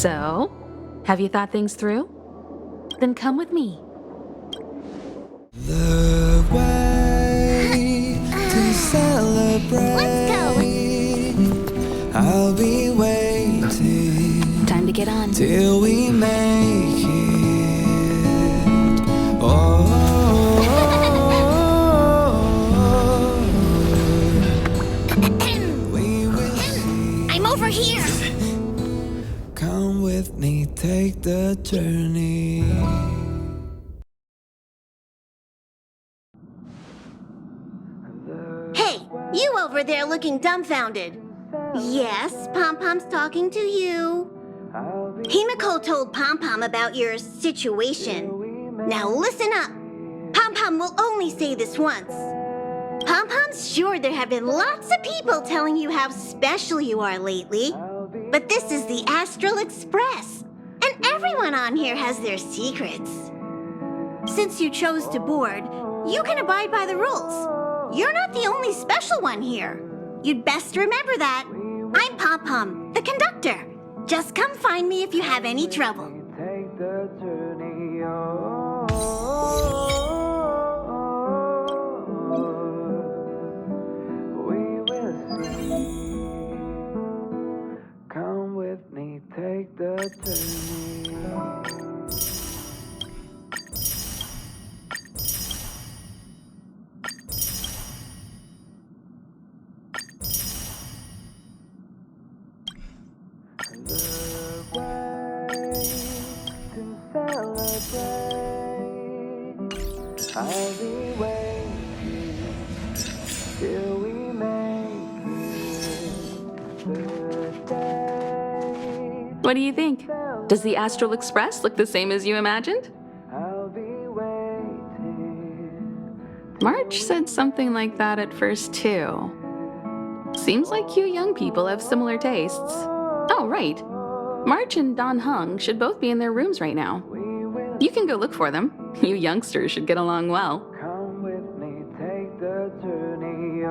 So, have you thought things through? Then come with me. The way to celebrate. Let's go. I'll be waiting. Time to get on. Till we make it. Oh. We will see. I'm over here. Come with me, take the journey. Hey, you over there looking dumbfounded. Yes, Pom-Pom's talking to you. Himiko told Pom-Pom about your situation. Now listen up. Pom-Pom will only say this once. Pom-Pom's sure there have been lots of people telling you how special you are lately. But this is the Astral Express, and everyone on here has their secrets. Since you chose to board, you can abide by the rules. You're not the only special one here. You'd best remember that. I'm Pom-Pom, the conductor. Just come find me if you have any trouble. Take the journey. We will see. Come with me, take the journey. The way to celebrate. I'll be waiting till we make it. The day What do you think? Does the Astral Express look the same as you imagined? I'll be waiting. March said something like that at first, too. Seems like you young people have similar tastes. Oh, right. March and Don Hung should both be in their rooms right now. You can go look for them. You youngsters should get along well. Come with me, take the journey.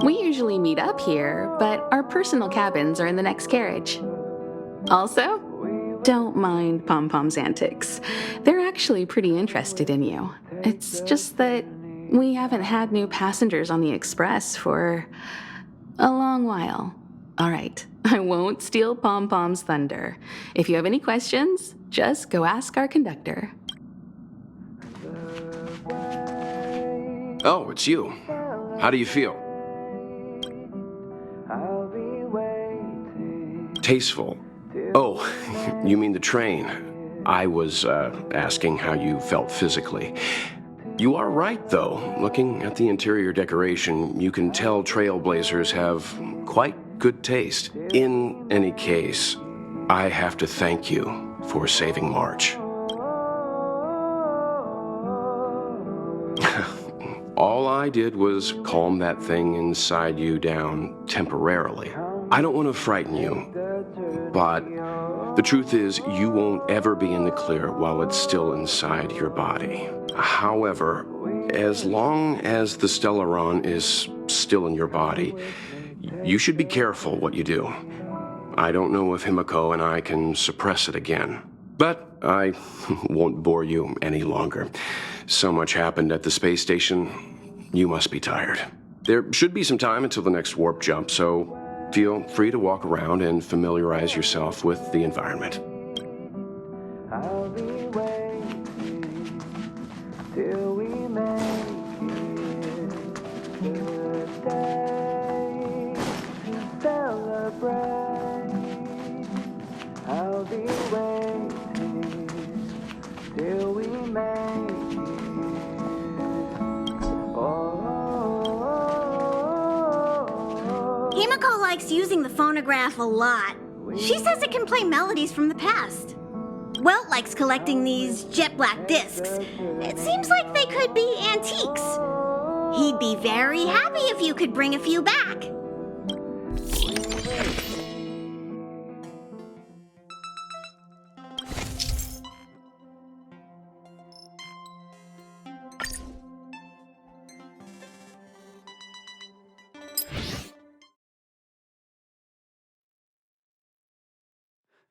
We usually meet up here, but our personal cabins are in the next carriage. Also, don't mind Pom-Pom's antics. They're actually pretty interested in you. It's just that we haven't had new passengers on the Express for a long while. All right, I won't steal Pom-Pom's thunder. If you have any questions, just go ask our conductor. Oh, it's you. How do you feel? I'll be waiting. Tasteful. Oh, you mean the train. I was asking how you felt physically. You are right, though. Looking at the interior decoration, you can tell trailblazers have quite good taste. In any case, I have to thank you for saving March. All I did was calm that thing inside you down temporarily. I don't want to frighten you, but the truth is you won't ever be in the clear while it's still inside your body. However, as long as the Stellaron is still in your body, you should be careful what you do. I don't know if Himiko and I can suppress it again, but I won't bore you any longer. So much happened at the space station, you must be tired. There should be some time until the next warp jump, so feel free to walk around and familiarize yourself with the environment. I'll be waiting till we make it. The day to celebrate. I'll be waiting till we make it. Himiko likes using the phonograph a lot. She says it can play melodies from the past. Welt likes collecting these jet black discs. It seems like they could be antiques. He'd be very happy if you could bring a few back.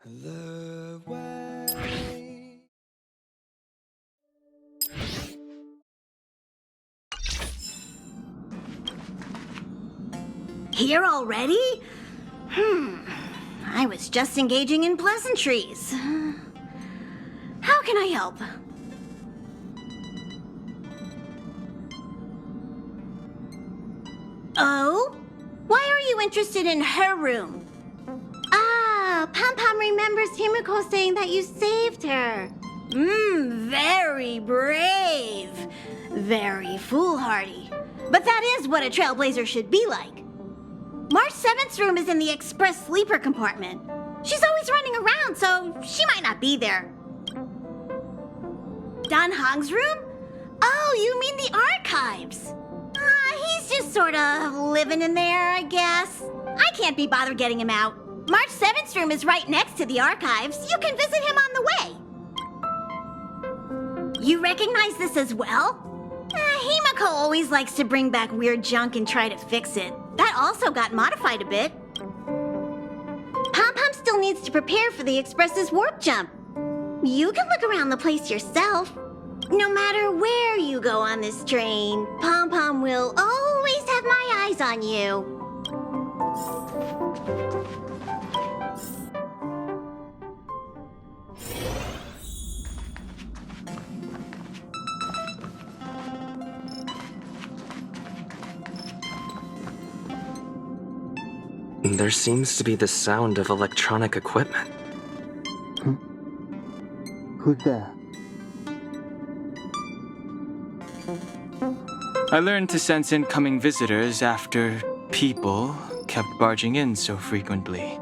The Here already? I was just engaging in pleasantries. How can I help? Oh? Why are you interested in her room? Ah, Pom-Pom remembers Himiko saying that you saved her. Very brave. Very foolhardy. But that is what a trailblazer should be like. March 7th's room is in the express sleeper compartment. She's always running around, so she might not be there. Dan Hong's room? Oh, you mean the archives. He's just sort of living in there, I guess. I can't be bothered getting him out. March 7th's room is right next to the archives. You can visit him on the way. You recognize this as well? Himiko always likes to bring back weird junk and try to fix it. That also got modified a bit. Pom-Pom still needs to prepare for the Express's warp jump. You can look around the place yourself. No matter where you go on this train, Pom-Pom will always have my eyes on you. There seems to be the sound of electronic equipment. Who's there? I learned to sense incoming visitors after people kept barging in so frequently.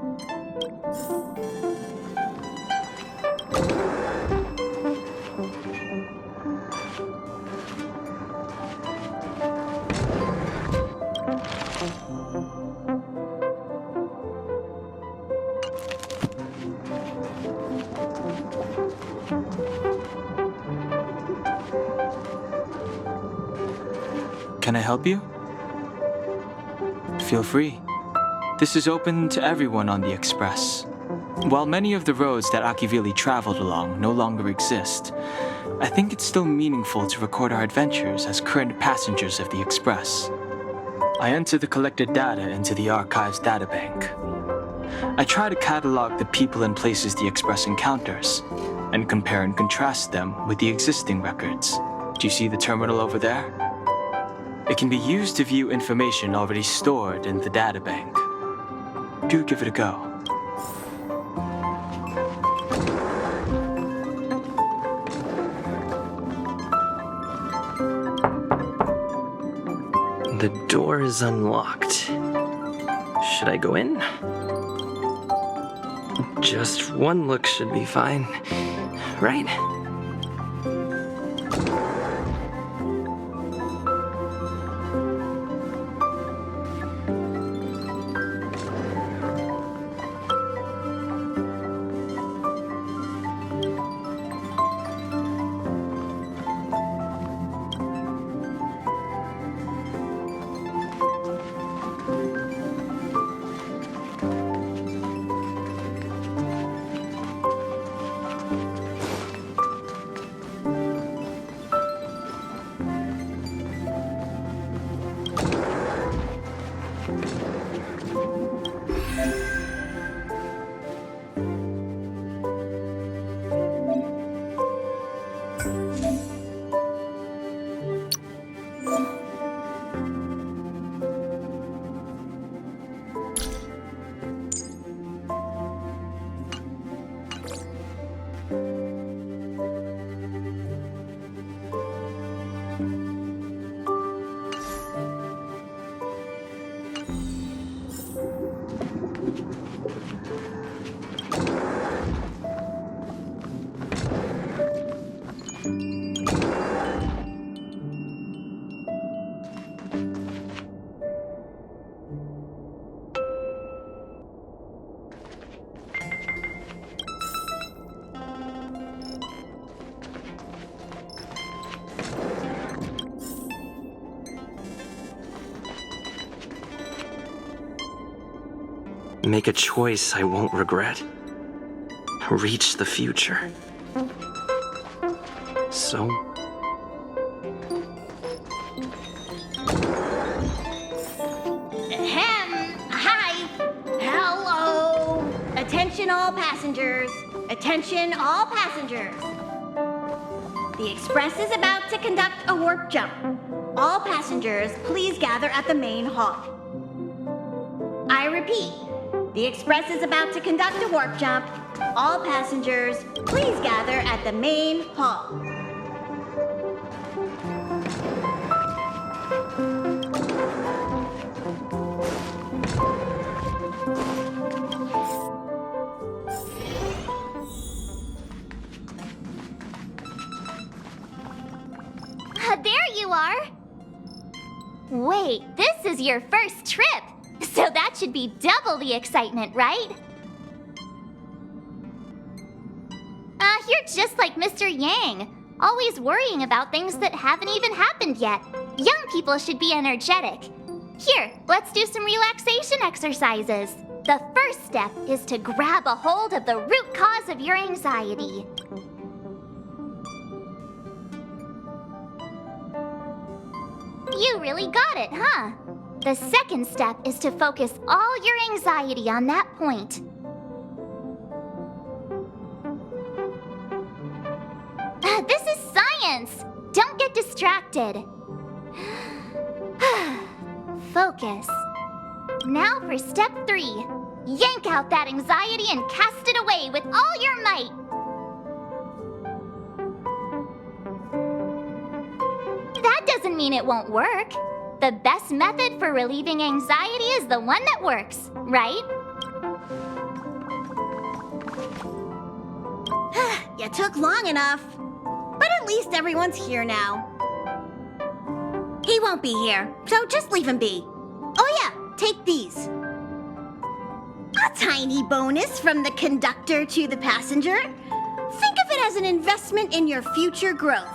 Can I help you? Feel free. This is open to everyone on the Express. While many of the roads that Akivili traveled along no longer exist, I think it's still meaningful to record our adventures as current passengers of the Express. I enter the collected data into the Archives databank. I try to catalog the people and places the Express encounters, and compare and contrast them with the existing records. Do you see the terminal over there? It can be used to view information already stored in the databank. Do give it a go. The door is unlocked. Should I go in? Just one look should be fine, right? Make a choice I won't regret. Reach the future. So... Ahem. Attention all passengers. Attention all passengers. The Express is about to conduct a warp jump. All passengers, please gather at the main hall. I repeat, the Express is about to conduct a warp jump. All passengers, please gather at the main hall. There you are! Wait, this is your first trip! So that should be double the excitement, right? You're just like Mr. Yang, always worrying about things that haven't even happened yet. Young people should be energetic. Here, let's do some relaxation exercises. The first step is to grab a hold of the root cause of your anxiety. You really got it, huh? The second step is to focus all your anxiety on that point. This is science! Don't get distracted. Focus. Now for step 3. Yank out that anxiety and cast it away with all your might. That doesn't mean it won't work. The best method for relieving anxiety is the one that works, right? You took long enough. But at least everyone's here now. He won't be here, so just leave him be. Oh yeah, take these. A tiny bonus from the conductor to the passenger. Think of it as an investment in your future growth.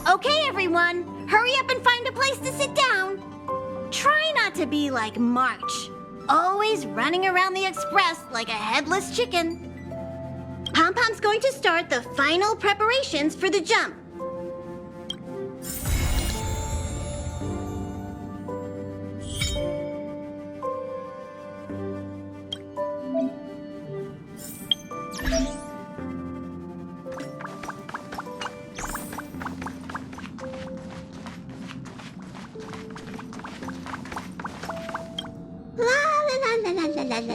Okay, everyone, hurry up and find a place to sit down. Try not to be like March, always running around the Express like a headless chicken. Pom-Pom's going to start the final preparations for the jump.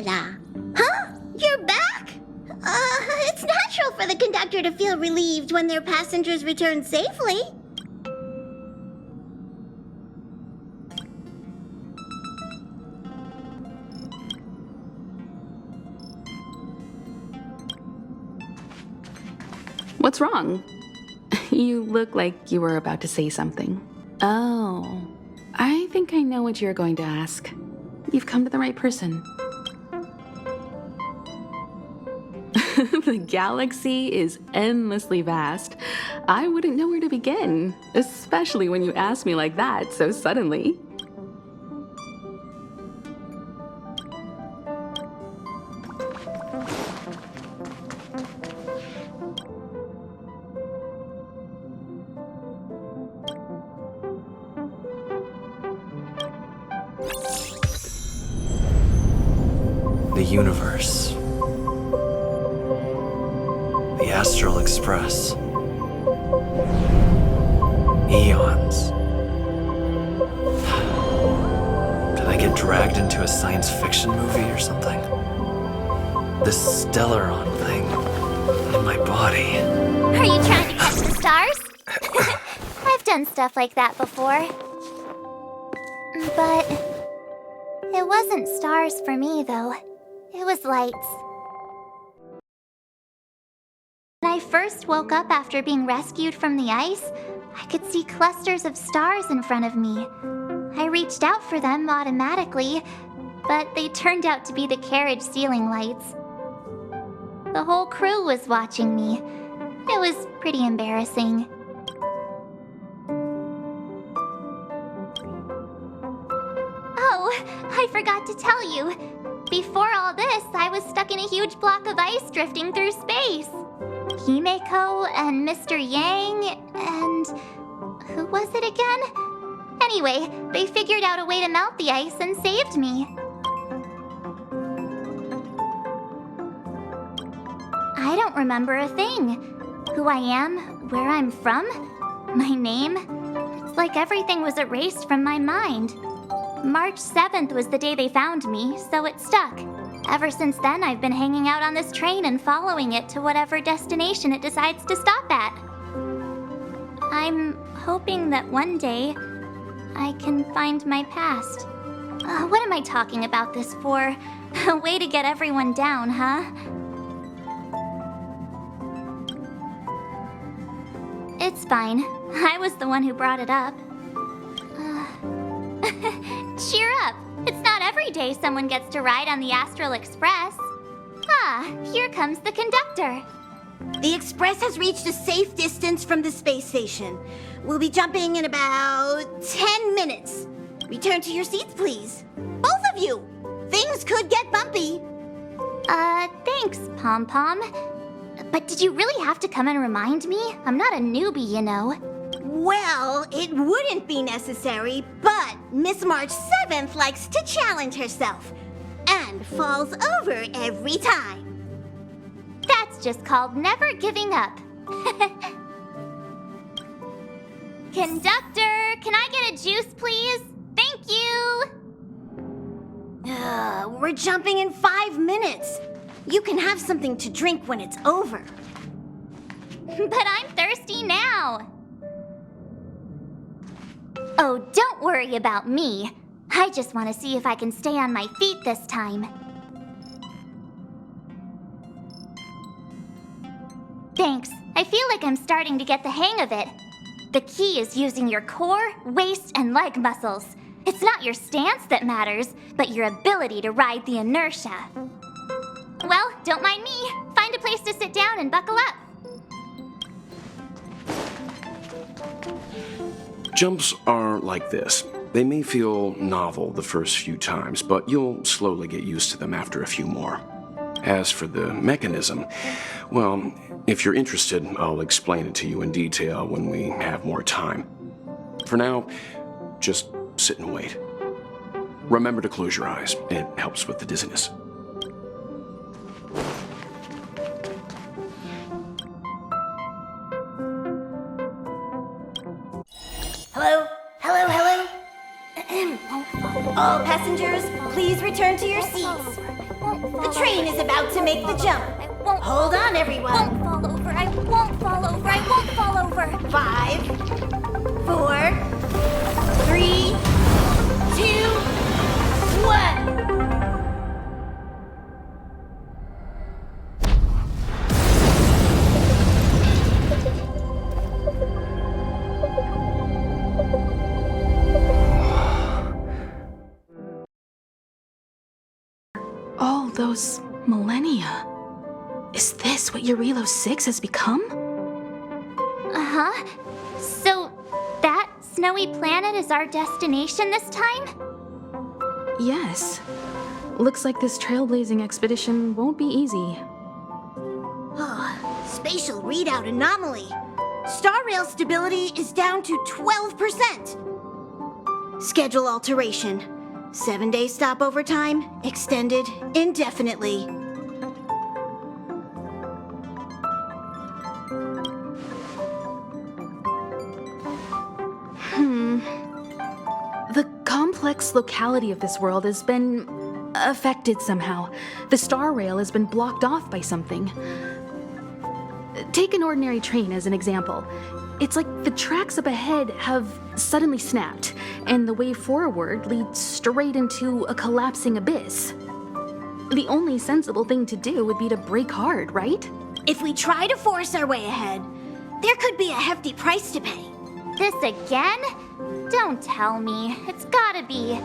La. Huh? You're back? It's natural for the conductor to feel relieved when their passengers return safely. What's wrong? You look like you were about to say something. Oh, I think I know what you're going to ask. You've come to the right person. The galaxy is endlessly vast. I wouldn't know where to begin, especially when you ask me like that so suddenly. The universe. The Astral Express. Eons. Did I get dragged into a science fiction movie or something? This Stellaron thing in my body. Are you trying to catch the stars? I've done stuff like that before. But it wasn't stars for me, though. It was lights. When I first woke up after being rescued from the ice, I could see clusters of stars in front of me. I reached out for them automatically, but they turned out to be the carriage ceiling lights. The whole crew was watching me. It was pretty embarrassing. Oh, I forgot to tell you. Before all this, I was stuck in a huge block of ice drifting through space. Himeko and Mr. Yang and... who was it again? Anyway, they figured out a way to melt the ice and saved me. I don't remember a thing. Who I am, where I'm from, my name. It's like everything was erased from my mind. March 7th was the day they found me, so it stuck. Ever since then, I've been hanging out on this train and following it to whatever destination it decides to stop at. I'm hoping that one day I can find my past. What am I talking about this for? A way to get everyone down, huh? It's fine. I was the one who brought it up. Cheer up! It's not every day someone gets to ride on the Astral Express. Ah, here comes the conductor. The express has reached a safe distance from the space station. We'll be jumping in about 10 minutes. Return to your seats, please. Both of you! Things could get bumpy. Thanks, Pom Pom. But did you really have to come and remind me? I'm not a newbie, you know. Well, it wouldn't be necessary, but Miss March 7th likes to challenge herself and falls over every time. That's just called never giving up. Conductor, can I get a juice, please? Thank you! We're jumping in 5 minutes. You can have something to drink when it's over. But I'm thirsty now. Oh, don't worry about me. I just want to see if I can stay on my feet this time. Thanks. I feel like I'm starting to get the hang of it. The key is using your core, waist, and leg muscles. It's not your stance that matters, but your ability to ride the inertia. Well, don't mind me. Find a place to sit down and buckle up. Jumps are like this. They may feel novel the first few times, but you'll slowly get used to them after a few more. As for the mechanism, well, if you're interested, I'll explain it to you in detail when we have more time. For now, just sit and wait. Remember to close your eyes. It helps with the dizziness. Hello? Hello, hello? All passengers, please return to your seats. The train is about to make the jump. Hold on, everyone. I won't fall over. I won't fall over. I won't fall over. 5, 4, 3, 2, 1. All those millennia. Is this what Eurilo 6 has become? Uh-huh. So, that snowy planet is our destination this time? Yes. Looks like this trailblazing expedition won't be easy. Spatial readout anomaly. Star rail stability is down to 12%. Schedule alteration. 7-day stopover time extended indefinitely. The complex locality of this world has been affected somehow. The star rail has been blocked off by something. Take an ordinary train as an example. It's like the tracks up ahead have suddenly snapped, and the way forward leads straight into a collapsing abyss. The only sensible thing to do would be to brake hard, right? If we try to force our way ahead, there could be a hefty price to pay. This again? Don't tell me. It's gotta be.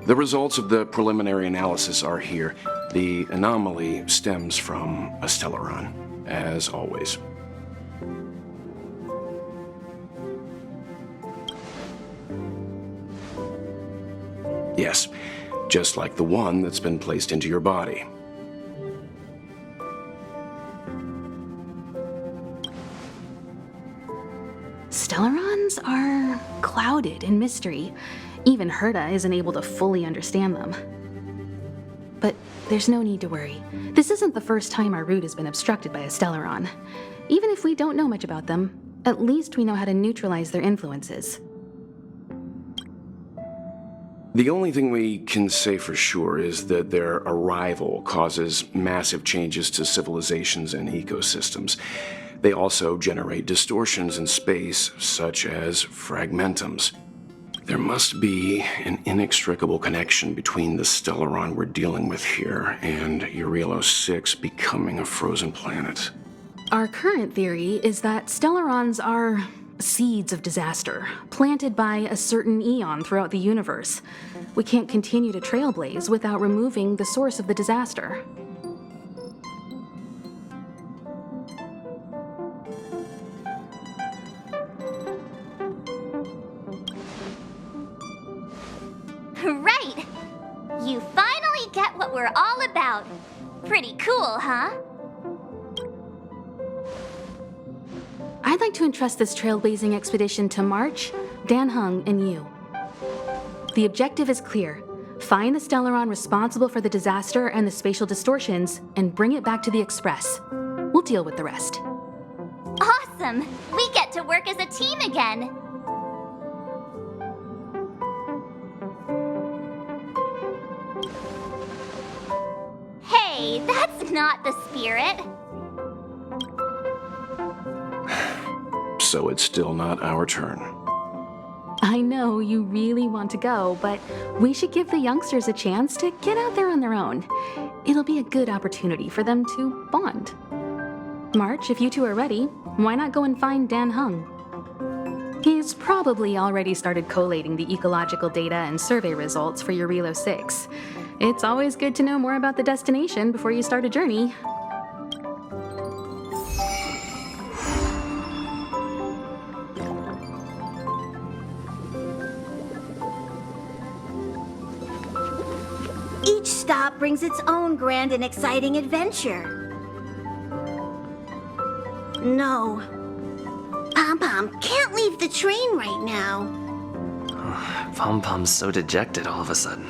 The results of the preliminary analysis are here. The anomaly stems from a stellaron, as always. Yes, just like the one that's been placed into your body. Stellarons are clouded in mystery. Even Herta isn't able to fully understand them. But there's no need to worry. This isn't the first time our route has been obstructed by a stellaron. Even if we don't know much about them, at least we know how to neutralize their influences. The only thing we can say for sure is that their arrival causes massive changes to civilizations and ecosystems. They also generate distortions in space, such as fragmentums. There must be an inextricable connection between the stellaron we're dealing with here and Eurelos 6 becoming a frozen planet. Our current theory is that stellarons are seeds of disaster, planted by a certain eon throughout the universe. We can't continue to trailblaze without removing the source of the disaster. Right! You finally get what we're all about. Pretty cool, huh? I'd like to entrust this trailblazing expedition to March, Dan Heng, and you. The objective is clear. Find the stellaron responsible for the disaster and the spatial distortions, and bring it back to the Express. We'll deal with the rest. Awesome! We get to work as a team again. Hey, that's not the spirit. So it's still not our turn. I know you really want to go, but we should give the youngsters a chance to get out there on their own. It'll be a good opportunity for them to bond. March, if you two are ready, why not go and find Dan Heng? He's probably already started collating the ecological data and survey results for Eurelos 6. It's always good to know more about the destination before you start a journey. Each stop brings its own grand and exciting adventure. No. Pom-Pom can't leave the train right now. Pom Pom's so dejected all of a sudden.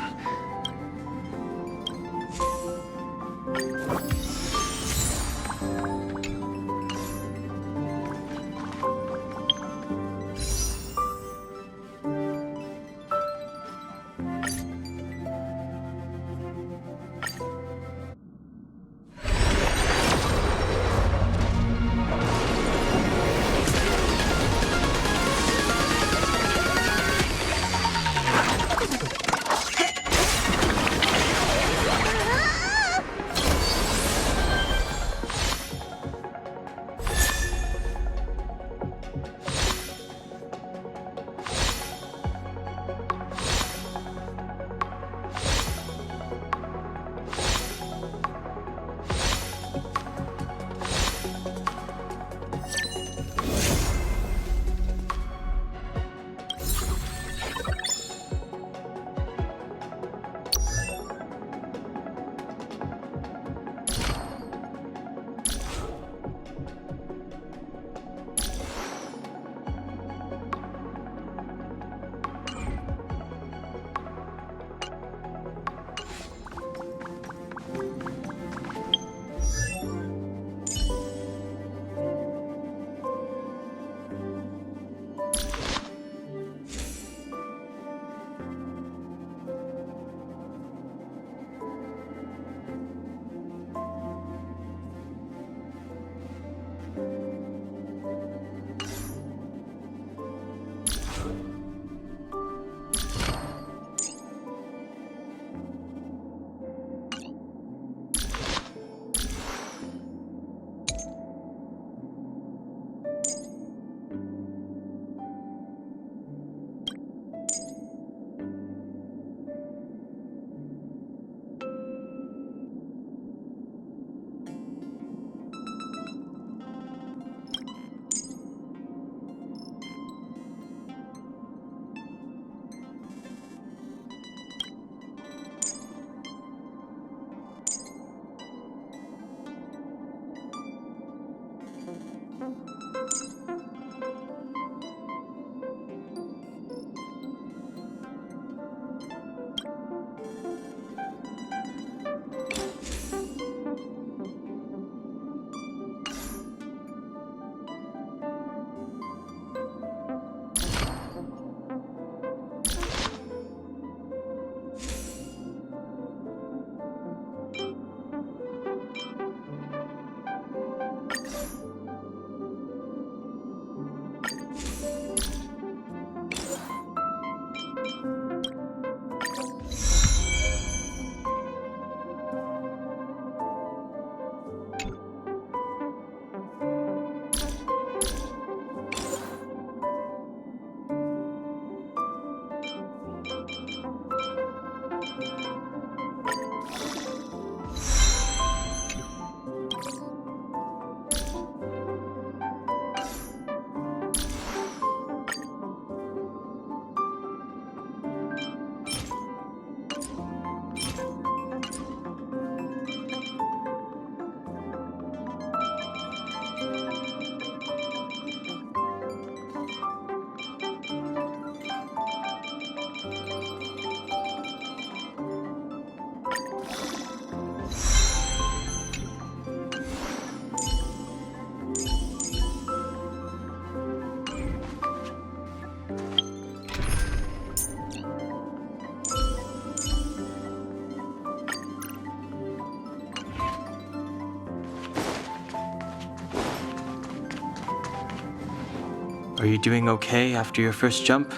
Are you doing okay after your first jump?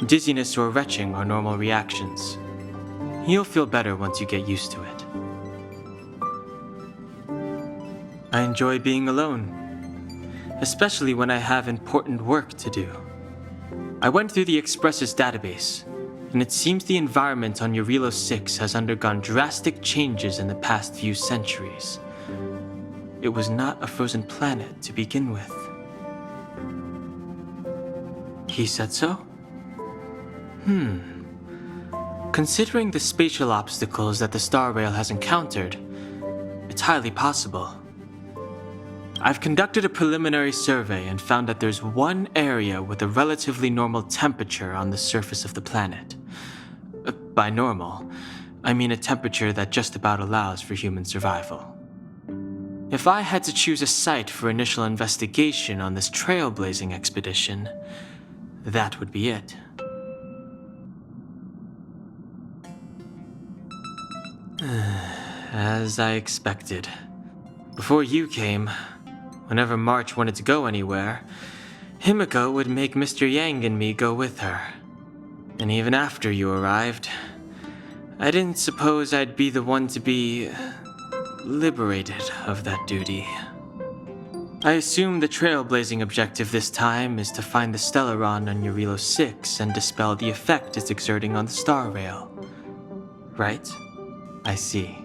Dizziness or retching are normal reactions. You'll feel better once you get used to it. I enjoy being alone, especially when I have important work to do. I went through the Express's database, and it seems the environment on Eurilo 6 has undergone drastic changes in the past few centuries. It was not a frozen planet to begin with. He said so? Considering the spatial obstacles that the Star Rail has encountered, it's highly possible. I've conducted a preliminary survey and found that there's one area with a relatively normal temperature on the surface of the planet. By normal, I mean a temperature that just about allows for human survival. If I had to choose a site for initial investigation on this trailblazing expedition, that would be it. As I expected. Before you came, whenever March wanted to go anywhere, Himiko would make Mr. Yang and me go with her. And even after you arrived, I didn't suppose I'd be the one to be liberated of that duty. I assume the trailblazing objective this time is to find the Stellaron on Eurilo 6 and dispel the effect it's exerting on the Star Rail. Right? I see.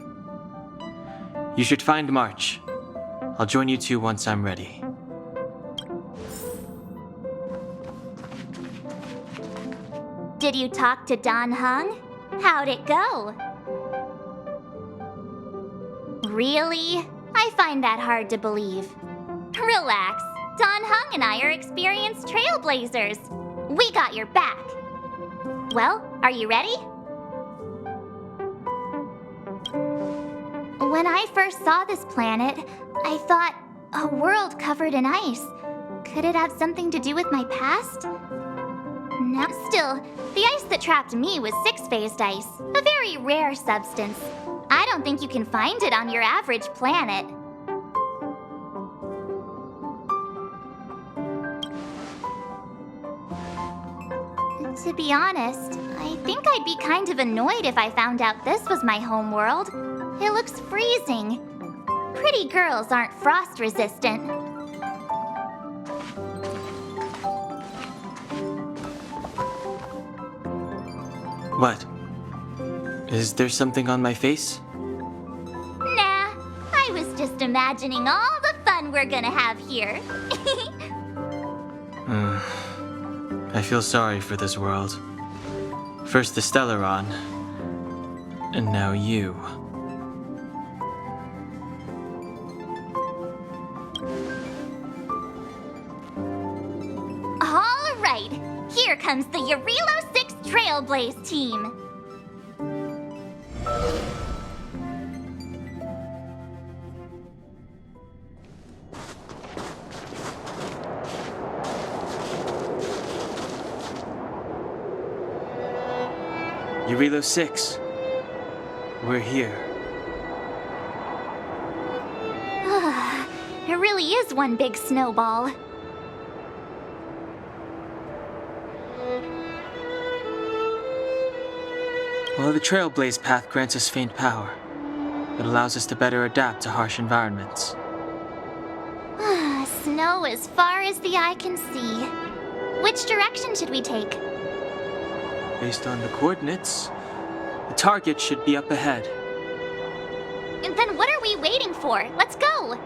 You should find March. I'll join you two once I'm ready. Did you talk to Don Hung? How'd it go? Really? I find that hard to believe. Relax. Don Hung and I are experienced trailblazers. We got your back. Well, are you ready? When I first saw this planet, I thought, a world covered in ice. Could it have something to do with my past? No, still, the ice that trapped me was six-phased ice, a very rare substance. I don't think you can find it on your average planet. To be honest, I think I'd be kind of annoyed if I found out this was my home world. It looks freezing. Pretty girls aren't frost resistant. What? Is there something on my face? Nah, I was just imagining all the fun we're gonna have here. I feel sorry for this world. First the Stellaron, and now you. All right, here comes the Eurilo 6 Trailblaze team. Eurilo 6. We're here. It really is one big snowball. Well, the Trailblaze path grants us faint power. It allows us to better adapt to harsh environments. Snow as far as the eye can see. Which direction should we take? Based on the coordinates, the target should be up ahead. And then what are we waiting for? Let's go!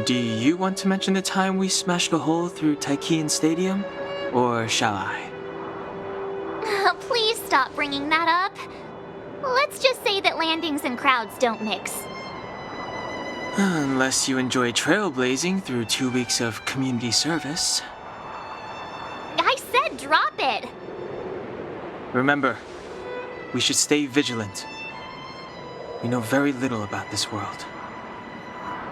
Do you want to mention the time we smashed a hole through Taikian Stadium? Or shall I? Please stop bringing that up. Let's just say that landings and crowds don't mix. Unless you enjoy trailblazing through 2 weeks of community service. I said drop it! Remember, we should stay vigilant. We know very little about this world.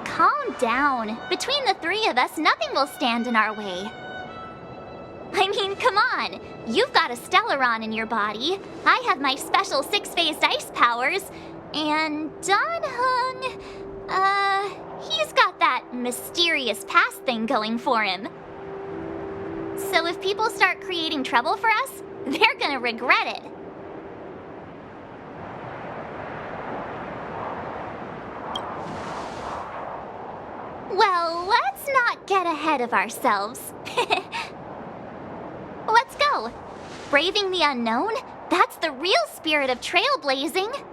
Calm down. Between the three of us, nothing will stand in our way. I mean, come on. You've got a Stellaron in your body. I have my special six-phased ice powers. And Don Hung, mysterious past thing going for him. So if people start creating trouble for us, they're gonna regret it. Well, let's not get ahead of ourselves. Let's go. Braving the unknown? That's the real spirit of trailblazing.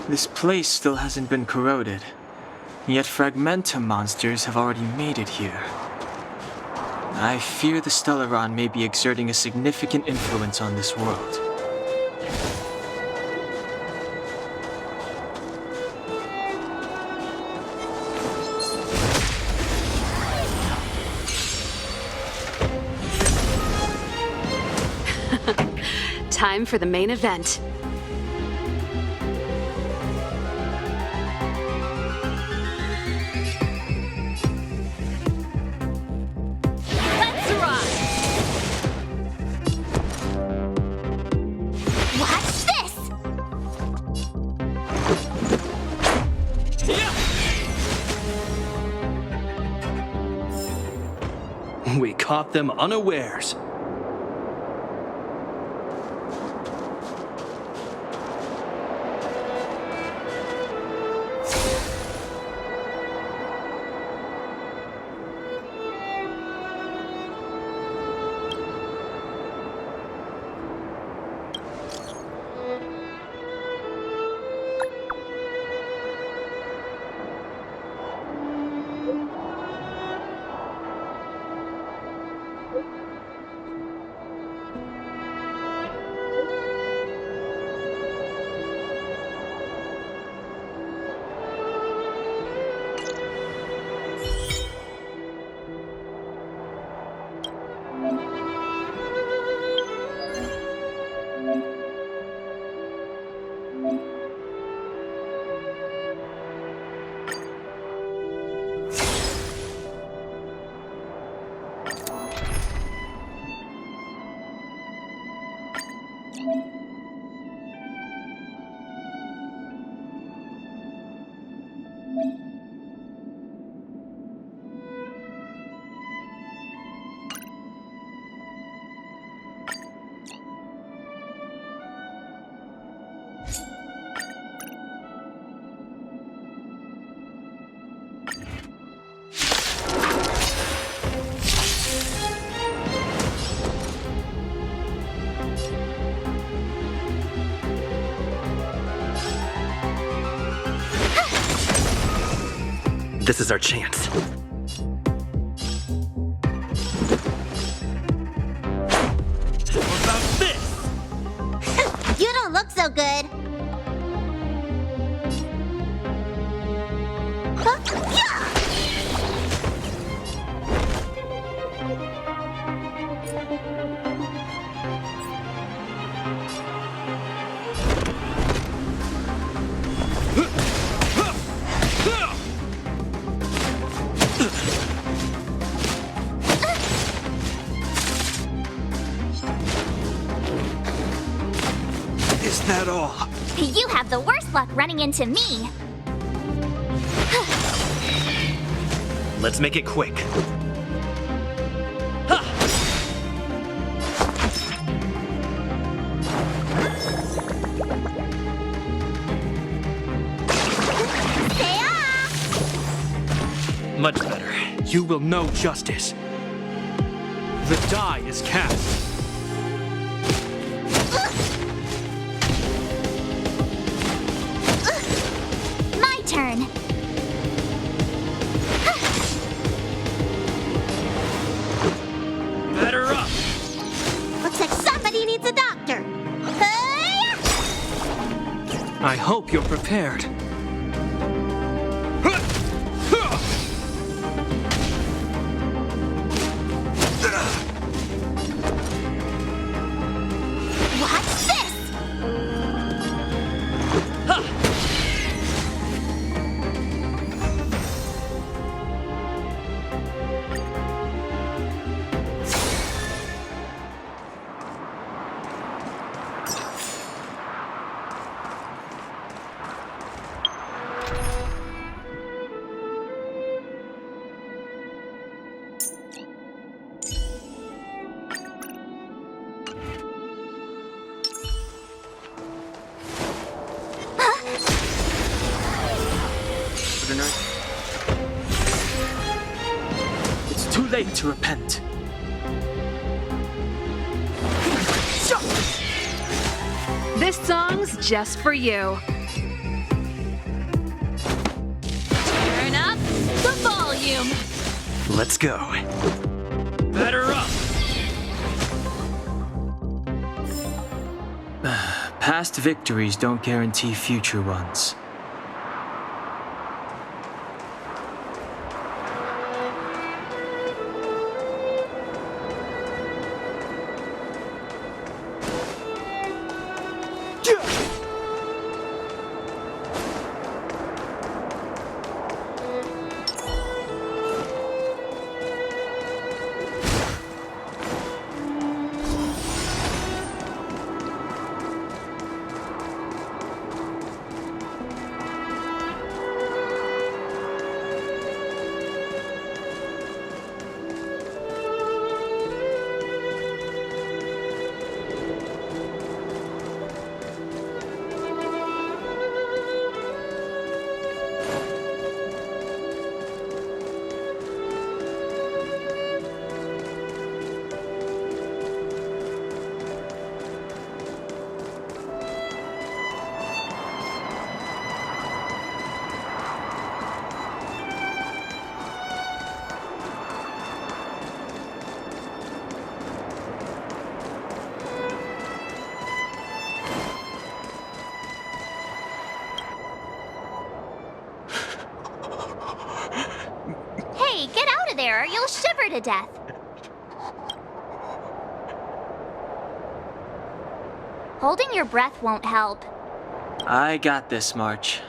This place still hasn't been corroded, yet fragmentum monsters have already made it here. I fear the Stellaron may be exerting a significant influence on this world. Time for the main event. Let's rock! Watch this! We caught them unawares. This is our chance. How about this? You don't look so good. Huh? Yeah! Is that all? You have the worst luck running into me. Let's make it quick. Much better. You will know justice. The die is cast. My turn. Better up. Looks like somebody needs a doctor. I hope you're prepared. Watch this! late to repent. This song's just for you. Turn up the volume. Let's go. Better up! Past victories don't guarantee future ones. Hey, get out of there or you'll shiver to death. Holding your breath won't help. I got this, March.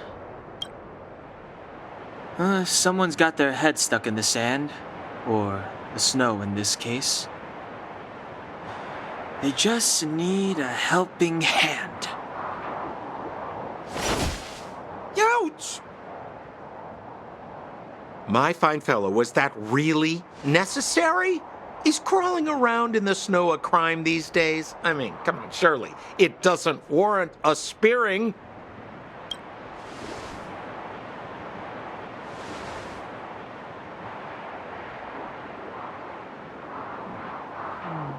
Someone's got their head stuck in the sand, or the snow in this case. They just need a helping hand. Ouch! My fine fellow, was that really necessary? Is crawling around in the snow a crime these days? I mean, come on, surely. It doesn't warrant a spearing.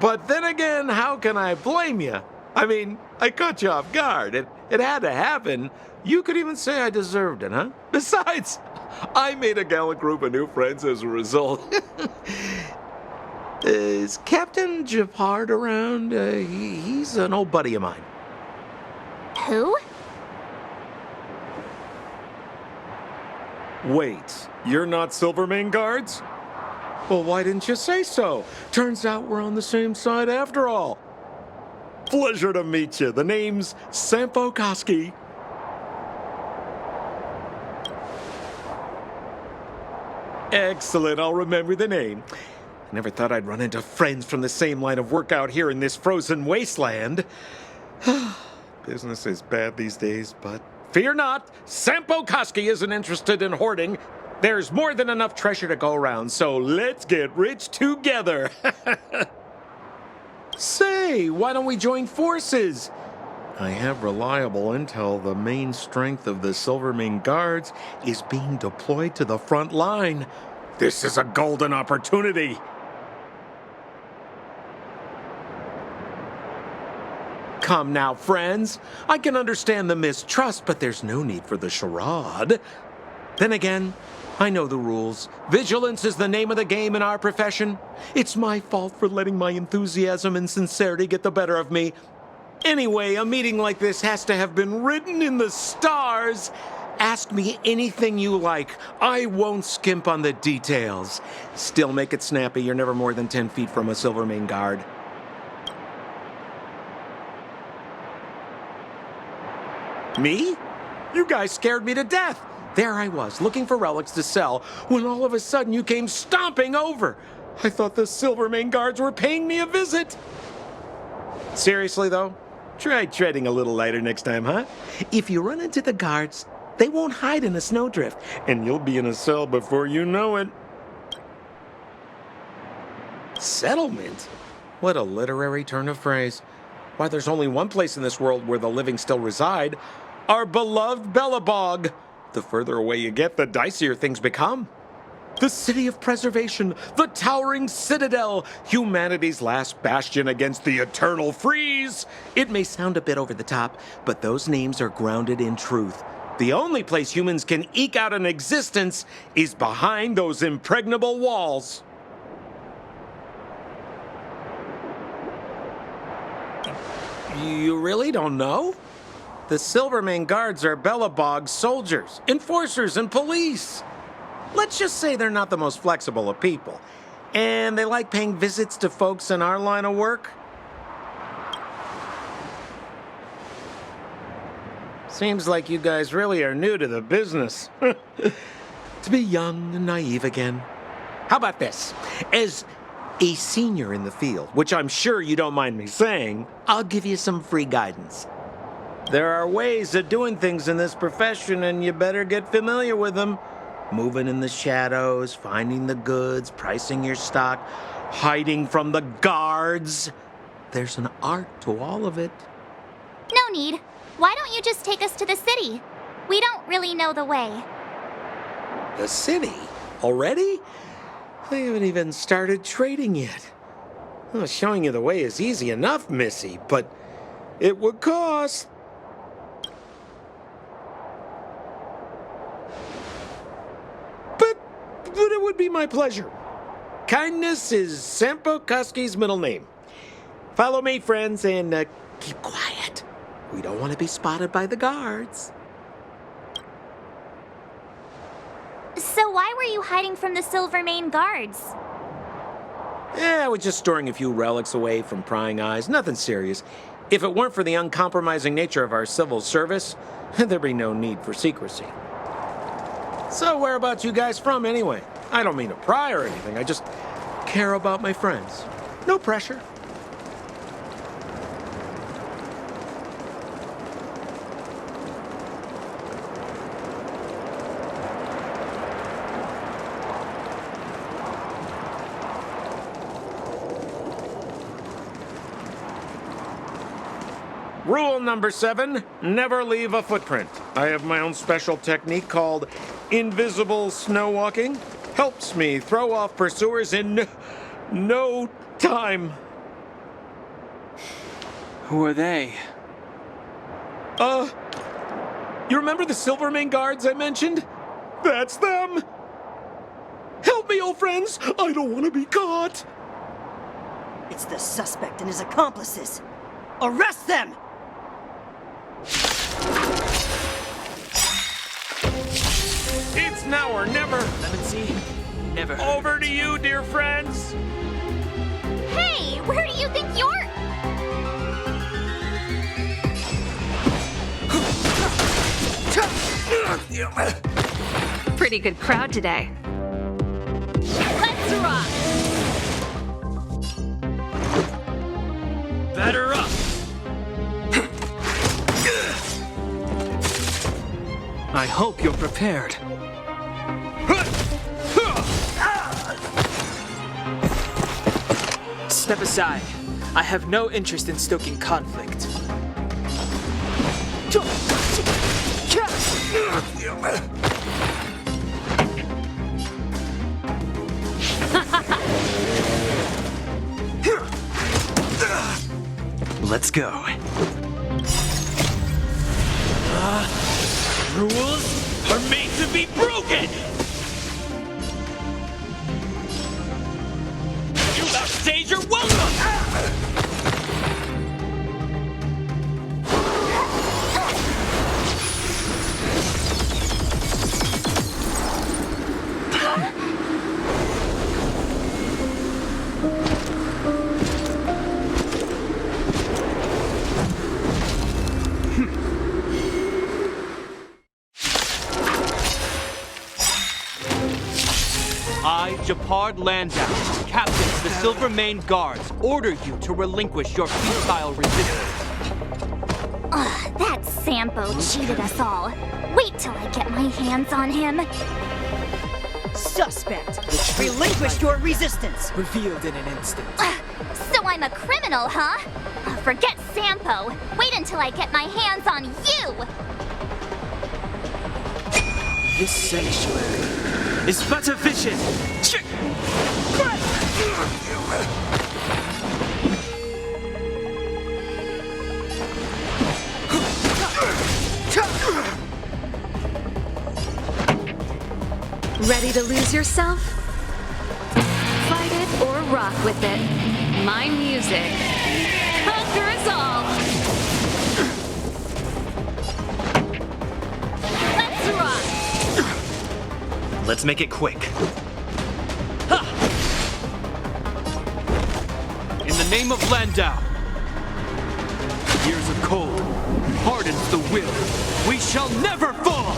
But then again, how can I blame you? I mean, I caught you off guard. It had to happen. You could even say I deserved it, huh? Besides, I made a gallant group of new friends as a result. Is Captain Japard around? He's an old buddy of mine. Who? Wait, you're not Silvermane Guards? Well, why didn't you say so? Turns out we're on the same side after all. Pleasure to meet you. The name's Sampo Koski. Excellent, I'll remember the name. I never thought I'd run into friends from the same line of work out here in this frozen wasteland. Business is bad these days, but fear not, Sampo Koski isn't interested in hoarding. There's more than enough treasure to go around, so let's get rich together. Say, why don't we join forces? I have reliable intel the main strength of the Silvermane Guards is being deployed to the front line. This is a golden opportunity. Come now, friends. I can understand the mistrust, but there's no need for the charade. Then again, I know the rules. Vigilance is the name of the game in our profession. It's my fault for letting my enthusiasm and sincerity get the better of me. Anyway, a meeting like this has to have been written in the stars. Ask me anything you like. I won't skimp on the details. Still make it snappy. You're never more than 10 feet from a Silvermane Guard. Me? You guys scared me to death. There I was, looking for relics to sell, when all of a sudden you came stomping over. I thought the Silvermane Guards were paying me a visit. Seriously, though, try treading a little lighter next time, huh? If you run into the guards, they won't hide in a snowdrift, and you'll be in a cell before you know it. Settlement? What a literary turn of phrase. Why, there's only one place in this world where the living still reside. Our beloved Bellabog. The further away you get, the dicier things become. The city of preservation, the towering citadel, humanity's last bastion against the eternal freeze. It may sound a bit over the top, but those names are grounded in truth. The only place humans can eke out an existence is behind those impregnable walls. You really don't know? The Silvermane Guards are Bellabog's soldiers, enforcers, and police. Let's just say they're not the most flexible of people. And they like paying visits to folks in our line of work. Seems like you guys really are new to the business. To be young and naive again. How about this? As a senior in the field, which I'm sure you don't mind me saying, I'll give you some free guidance. There are ways of doing things in this profession, and you better get familiar with them. Moving in the shadows, finding the goods, pricing your stock, hiding from the guards. There's an art to all of it. No need. Why don't you just take us to the city? We don't really know the way. The city? Already? They haven't even started trading yet. Well, showing you the way is easy enough, Missy, but it would cost. But it would be my pleasure. Kindness is Sampo Kuski's middle name. Follow me, friends, and keep quiet. We don't want to be spotted by the guards. So why were you hiding from the Silvermane Guards? I was just storing a few relics away from prying eyes. Nothing serious. If it weren't for the uncompromising nature of our civil service, there'd be no need for secrecy. So whereabouts you guys from, anyway? I don't mean to pry or anything. I just care about my friends. No pressure. Rule number 7, never leave a footprint. I have my own special technique called invisible snow walking. Helps me throw off pursuers in no time. Who are they? You remember the Silvermane Guards I mentioned? That's them! Help me, old friends! I don't want to be caught! It's the suspect and his accomplices. Arrest them! It's now or never! Clemency? Never heard. Over to you, dear friends! Hey, where do you think you're... Pretty good crowd today. Let's rock! Batter up! I hope you're prepared. Step aside. I have no interest in stoking conflict. Let's go. Rules are made to be broken! You outstage your welcome! I, Japard Landau, captain of the Silvermane Guards, order you to relinquish your futile resistance. Ugh, that Sampo cheated us all. Wait till I get my hands on him. Suspect! Relinquish your resistance! Revealed in an instant. So I'm a criminal, huh? Forget Sampo. Wait until I get my hands on you! This sanctuary. is but a vision. Ready to lose yourself? Fight it or rock with it. My music conquers all. Let's rock! Let's make it quick. In the name of Landau, years of cold hardens the will. We shall never fall!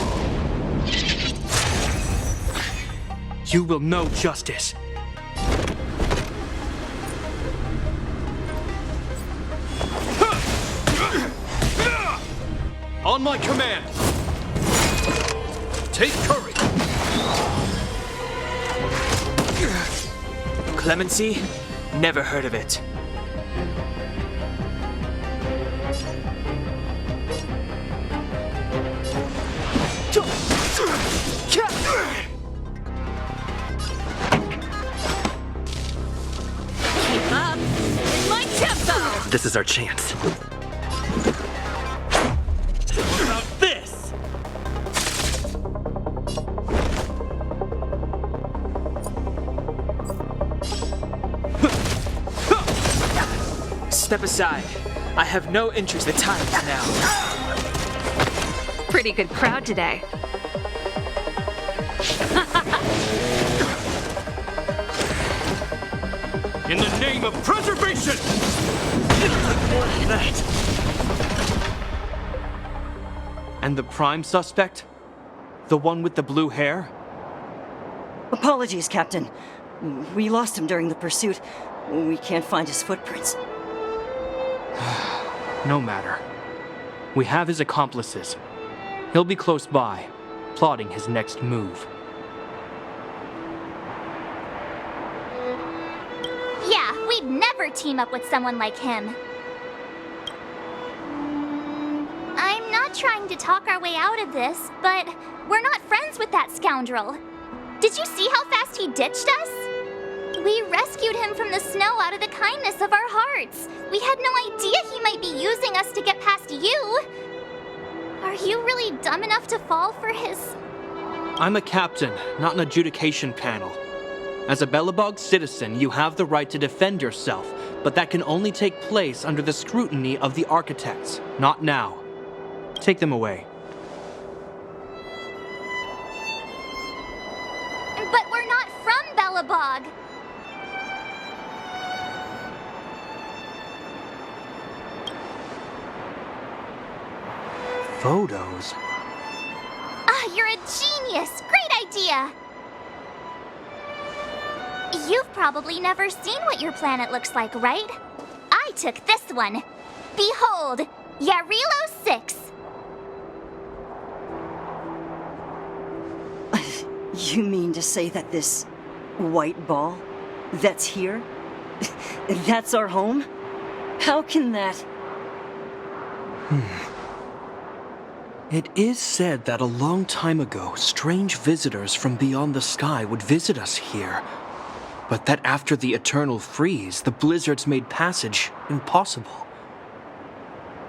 You will know justice. On my command! Take courage! Clemency? Never heard of it. Keep up with my tempo! This is our chance. What about this? Step aside. I have no interest in time now. Pretty good crowd today. In the name of preservation! And the prime suspect? The one with the blue hair? Apologies, Captain. We lost him during the pursuit. We can't find his footprints. No matter. We have his accomplices. He'll be close by, plotting his next move. Yeah, we'd never team up with someone like him. I'm not trying to talk our way out of this, but we're not friends with that scoundrel. Did you see how fast he ditched us? We rescued him from the snow out of the kindness of our hearts. We had no idea he might be using us to get past you. Are you really dumb enough to fall for his... I'm a captain, not an adjudication panel. As a Belobog citizen, you have the right to defend yourself, but that can only take place under the scrutiny of the architects, not now. Take them away. But we're not from Belobog. Photos? Ah, you're a genius! Great idea! You've probably never seen what your planet looks like, right? I took this one. Behold, Yarilo 6. You mean to say that this white ball that's here, that's our home? How can that... It is said that a long time ago, strange visitors from beyond the sky would visit us here. But that after the eternal freeze, the blizzards made passage impossible.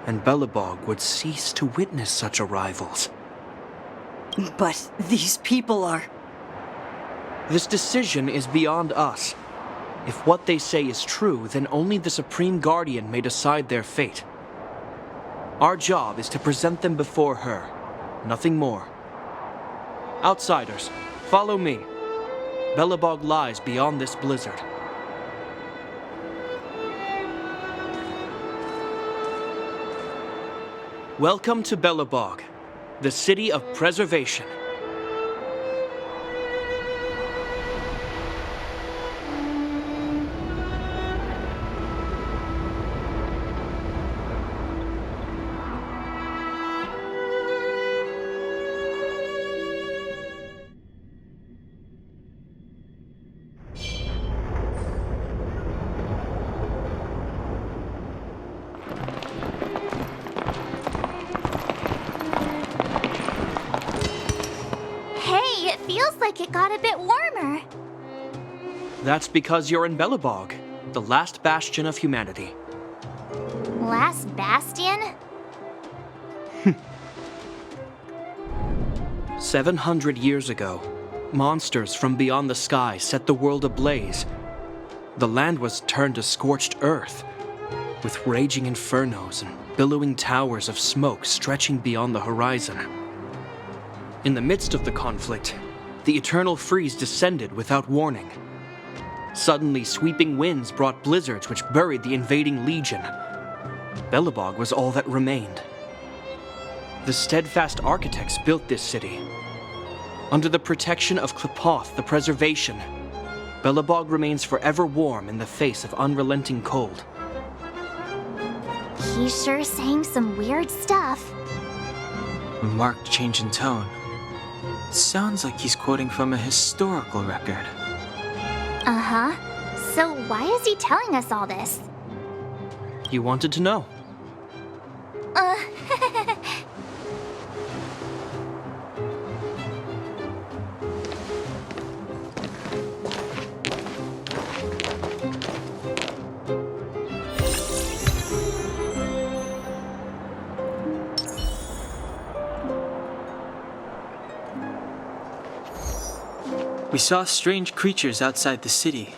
And Belobog would cease to witness such arrivals. But these people are... This decision is beyond us. If what they say is true, then only the Supreme Guardian may decide their fate. Our job is to present them before her, nothing more. Outsiders, follow me. Belobog lies beyond this blizzard. Welcome to Belobog, the city of preservation. like it got a bit warmer. That's because you're in Belobog, the last bastion of humanity. Last bastion? 700 years ago, monsters from beyond the sky set the world ablaze. The land was turned to scorched earth, with raging infernos and billowing towers of smoke stretching beyond the horizon. In the midst of the conflict, the eternal freeze descended without warning. Suddenly, sweeping winds brought blizzards which buried the invading legion. Belobog was all that remained. The steadfast architects built this city. Under the protection of Klepoth, the Preservation, Belobog remains forever warm in the face of unrelenting cold. He's sure saying some weird stuff. A marked change in tone. Sounds like he's quoting from a historical record. Uh-huh. So why is he telling us all this? You wanted to know. We saw strange creatures outside the city.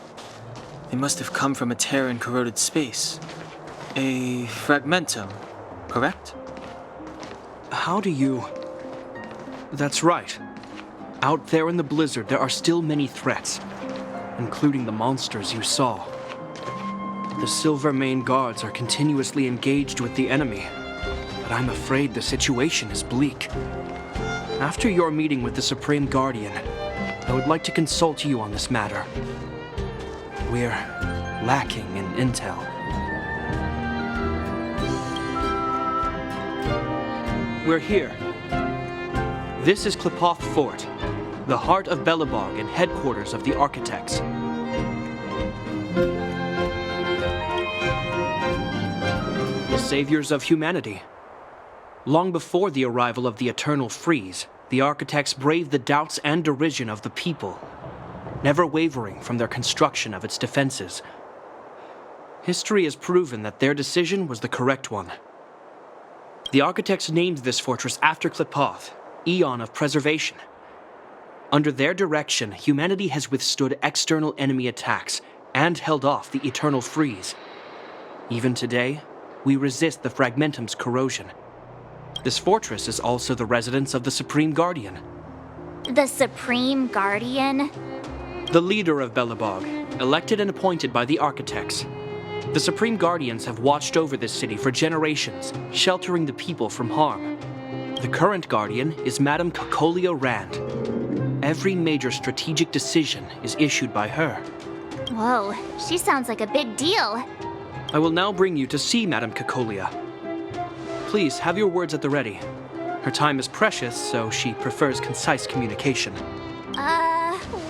They must have come from a tear in corroded space. A fragmentum, correct? How do you... That's right. Out there in the blizzard, there are still many threats, including the monsters you saw. The Silvermane guards are continuously engaged with the enemy, but I'm afraid the situation is bleak. After your meeting with the Supreme Guardian, I would like to consult you on this matter. We're lacking in intel. We're here. This is Klepoth Fort, the heart of Belobog and headquarters of the Architects. The saviors of humanity. Long before the arrival of the Eternal Freeze, the Architects braved the doubts and derision of the people, never wavering from their construction of its defenses. History has proven that their decision was the correct one. The Architects named this fortress after Klepoth, Eon of Preservation. Under their direction, humanity has withstood external enemy attacks and held off the Eternal Freeze. Even today, we resist the Fragmentum's corrosion. This fortress is also the residence of the Supreme Guardian. The Supreme Guardian? The leader of Belobog, elected and appointed by the Architects. The Supreme Guardians have watched over this city for generations, sheltering the people from harm. The current Guardian is Madame Cocolia Rand. Every major strategic decision is issued by her. Whoa, she sounds like a big deal. I will now bring you to see Madame Cocolia. Please have your words at the ready. Her time is precious, so she prefers concise communication.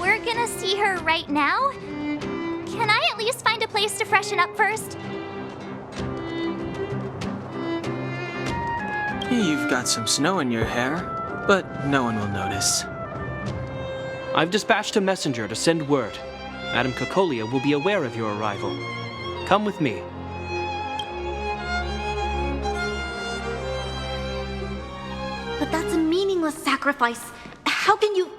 We're gonna see her right now? Can I at least find a place to freshen up first? You've got some snow in your hair, but no one will notice. I've dispatched a messenger to send word. Madame Cocolia will be aware of your arrival. Come with me. But that's a meaningless sacrifice. How can you...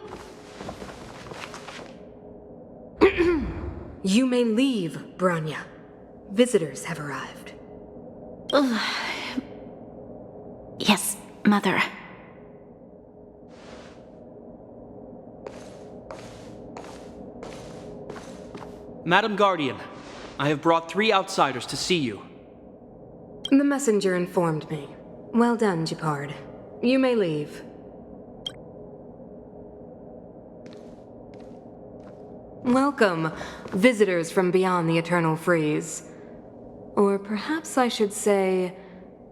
You may leave, Branya. Visitors have arrived. Yes, Mother. Madam Guardian, I have brought 3 outsiders to see you. The messenger informed me. Well done, Gepard. You may leave. Welcome, visitors from beyond the Eternal Freeze. Or perhaps I should say,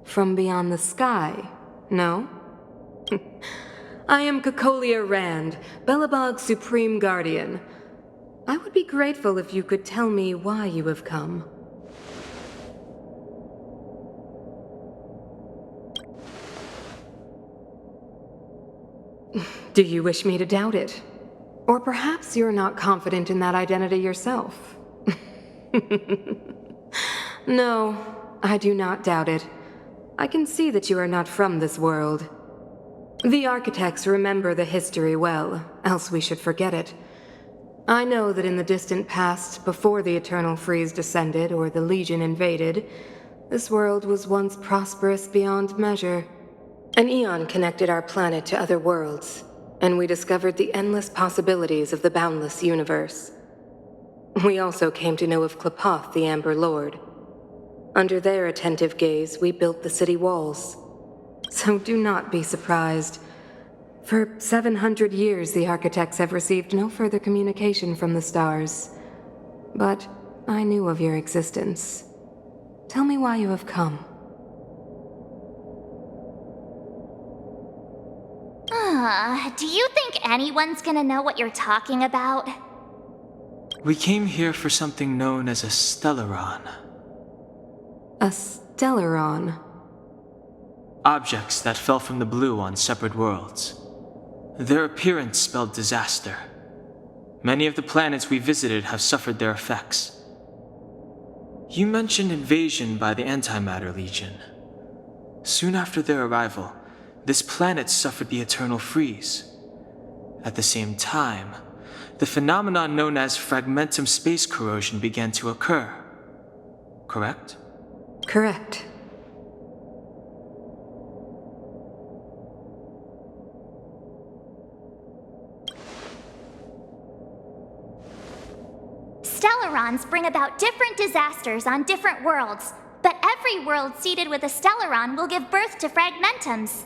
from beyond the sky, no? I am Cocolia Rand, Belobog's Supreme Guardian. I would be grateful if you could tell me why you have come. Do you wish me to doubt it? Or perhaps you're not confident in that identity yourself. No, I do not doubt it. I can see that you are not from this world. The architects remember the history well, else we should forget it. I know that in the distant past, before the Eternal Freeze descended or the Legion invaded, this world was once prosperous beyond measure. An eon connected our planet to other worlds, and we discovered the endless possibilities of the boundless universe. We also came to know of Klapoth, the Amber Lord. Under their attentive gaze, we built the city walls. So do not be surprised. For 700 years, the architects have received no further communication from the stars. But I knew of your existence. Tell me why you have come. Do you think anyone's gonna know what you're talking about? We came here for something known as a Stellaron. A Stellaron? Objects that fell from the blue on separate worlds. Their appearance spelled disaster. Many of the planets we visited have suffered their effects. You mentioned invasion by the Antimatter Legion. Soon after their arrival, this planet suffered the Eternal Freeze. At the same time, the phenomenon known as fragmentum space corrosion began to occur. Correct? Correct. Stellarons bring about different disasters on different worlds, but every world seeded with a Stellaron will give birth to fragmentums.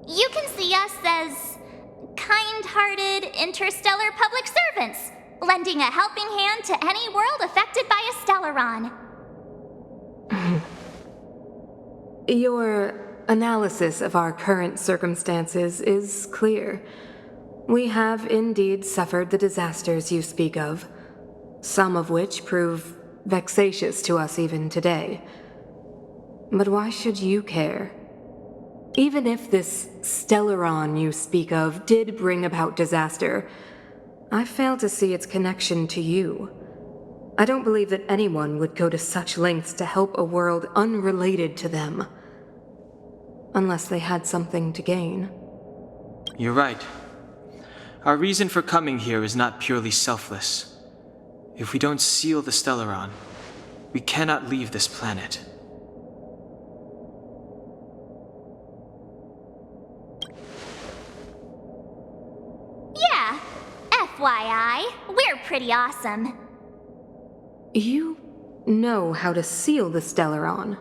You can see us as kind-hearted interstellar public servants, lending a helping hand to any world affected by a Stellaron. Your analysis of our current circumstances is clear. We have indeed suffered the disasters you speak of, some of which prove vexatious to us even today. But why should you care? Even if this Stellaron you speak of did bring about disaster, I fail to see its connection to you. I don't believe that anyone would go to such lengths to help a world unrelated to them. Unless they had something to gain. You're right. Our reason for coming here is not purely selfless. If we don't seal the Stellaron, we cannot leave this planet. Yeah, FYI, we're pretty awesome. You know how to seal the Stellaron.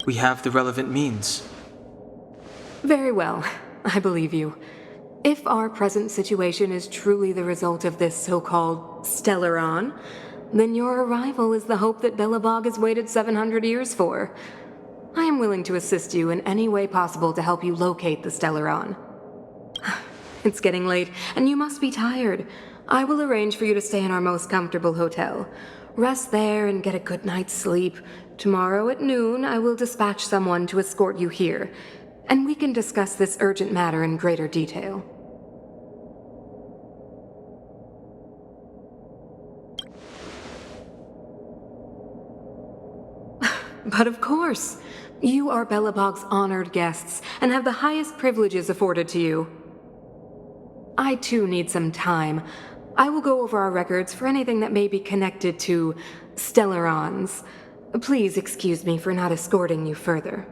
We have the relevant means. Very well, I believe you. If our present situation is truly the result of this so-called Stellaron, then your arrival is the hope that Belobog has waited 700 years for. I am willing to assist you in any way possible to help you locate the Stellaron. It's getting late, and you must be tired. I will arrange for you to stay in our most comfortable hotel. Rest there and get a good night's sleep. Tomorrow at noon, I will dispatch someone to escort you here, and we can discuss this urgent matter in greater detail. But of course, you are Belobog's honored guests and have the highest privileges afforded to you. I too need some time. I will go over our records for anything that may be connected to Stellarons. Please excuse me for not escorting you further.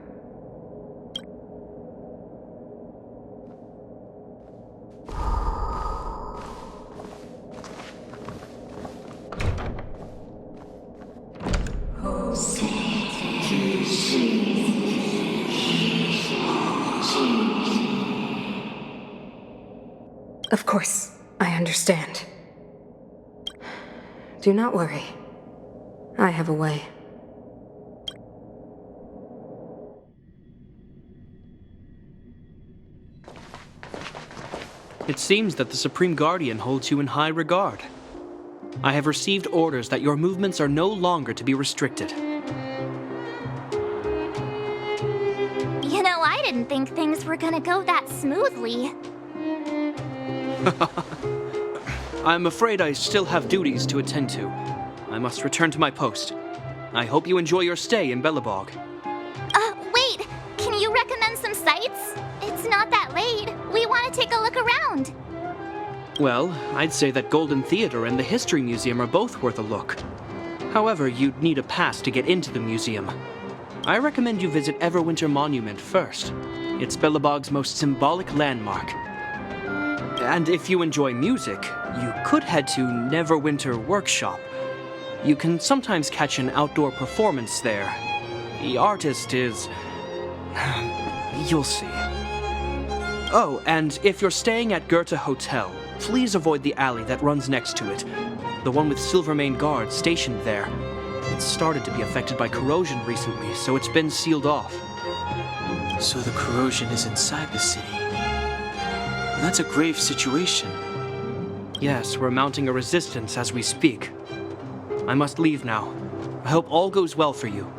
Of course, I understand. Do not worry. I have a way. It seems that the Supreme Guardian holds you in high regard. I have received orders that your movements are no longer to be restricted. You know, I didn't think things were gonna go that smoothly. I'm afraid I still have duties to attend to. I must return to my post. I hope you enjoy your stay in Belobog. Wait! Can you recommend some sites? It's not that late. We want to take a look around. Well, I'd say that Golden Theater and the History Museum are both worth a look. However, you'd need a pass to get into the museum. I recommend you visit Everwinter Monument first. It's Belobog's most symbolic landmark. And if you enjoy music, you could head to Neverwinter Workshop. You can sometimes catch an outdoor performance there. The artist is... you'll see. Oh, and if you're staying at Goethe Hotel, please avoid the alley that runs next to it. The one with Silvermane guards stationed there. It's started to be affected by corrosion recently, so it's been sealed off. So the corrosion is inside the city. That's a grave situation. Yes, we're mounting a resistance as we speak. I must leave now. I hope all goes well for you.